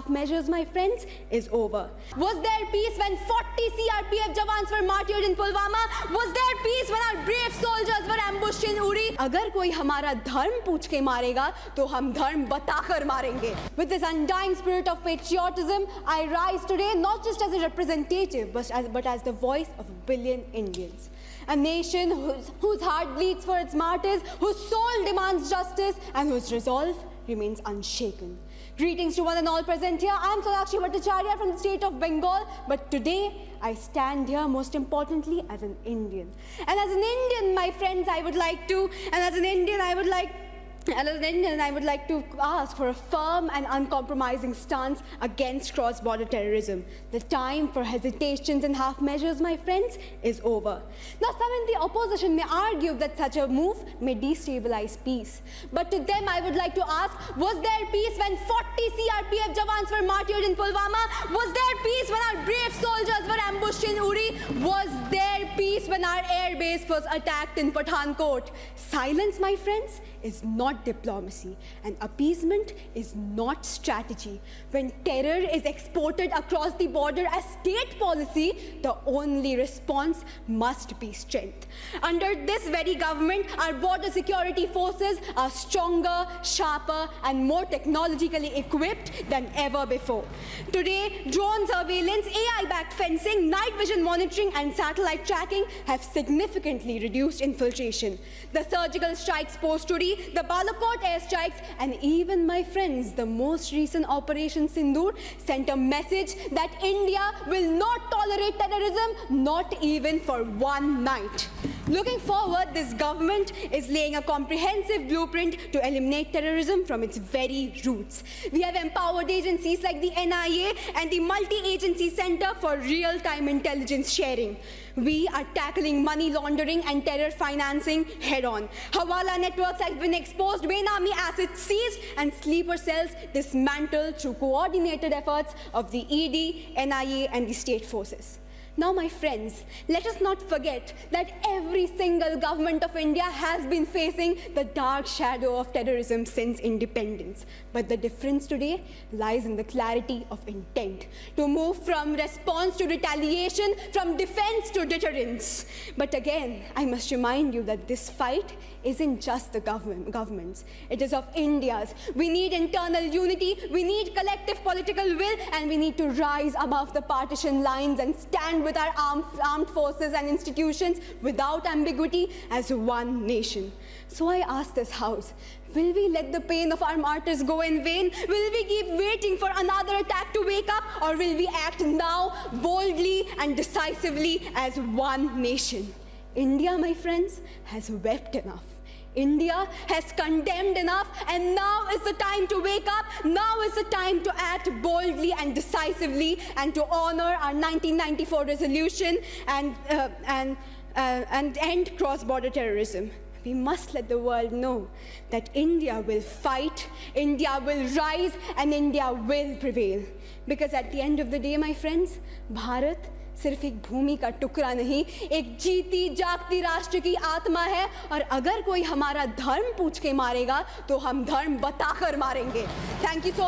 half measures, my friends, is over. Was there peace when 40 CRPF jawans were martyred in Pulwama? Was there peace when our brave soldiers were ambushed in Uri? अगर कोई हमारा धर्म पूछ के मारेगा तो हम धर्म बताकर मारेंगे. With this undying spirit of patriotism, I rise today not just as a representative but as the voice of a billion Indians. A nation whose heart bleeds for its martyrs, whose soul demands justice, and whose resolve remains unshaken. Greetings to one and all present here. I am Sonakshi Bhattacharya from the state of Bengal, but today I stand here most importantly as an Indian. And as an Indian, my friends, I would like to ask for a firm and uncompromising stance against cross-border terrorism. The time for hesitations and half measures, my friends, is over. Now, some in the opposition may argue that such a move may destabilize peace. But to them, I would like to ask, was there peace when 40 CRPF jawans were martyred in Pulwama? Was there peace when our brave soldiers were ambushed in Uri? Was there peace when our air base was attacked in Pathankot? Silence, my friends, is not diplomacy, and appeasement is not strategy. When terror is exported across the border as state policy, the only response must be strength. Under this very government, our border security forces are stronger, sharper, and more technologically equipped than ever before. Today, drone surveillance, AI-backed fencing, night vision monitoring, and satellite tracking have significantly reduced infiltration. The surgical strikes post-Uri, the Balakot airstrikes, and even, my friends, the most recent Operation Sindoor sent a message that India will not tolerate terrorism, not even for one night. Looking forward, this government is laying a comprehensive blueprint to eliminate terrorism from its very roots. We have empowered agencies like the NIA and the Multi-Agency Center for Real-Time Intelligence Sharing. We are tackling money laundering and terror financing head-on. Hawala networks have been exposed, Benami assets seized, and sleeper cells dismantled through coordinated efforts of the ED, NIA, and the state forces. Now, my friends, let us not forget that every single government of India has been facing the dark shadow of terrorism since independence. But the difference today lies in the clarity of intent to move from response to retaliation, from defense to deterrence. But again, I must remind you that this fight isn't just the government's. It is of India's. We need internal unity, we need collective political will, and we need to rise above the partition lines and stand with our armed forces and institutions without ambiguity as one nation. So I ask this House, will we let the pain of our martyrs go in vain? Will we keep waiting for another attack to wake up? Or will we act now boldly and decisively as one nation? India, my friends, has wept enough. India has condemned enough, and now is the time to wake up. Now is the time to act boldly and decisively and to honor our 1994 resolution and end cross-border terrorism. We must let the world know that India will fight, India will rise, and India will prevail. Because at the end of the day, my friends, Bharat सिर्फ एक भूमि का टुकड़ा नहीं, एक जीती जागती राष्ट्र की आत्मा है. और अगर कोई हमारा धर्म पूछ के मारेगा तो हम धर्म बताकर मारेंगे. Thank you so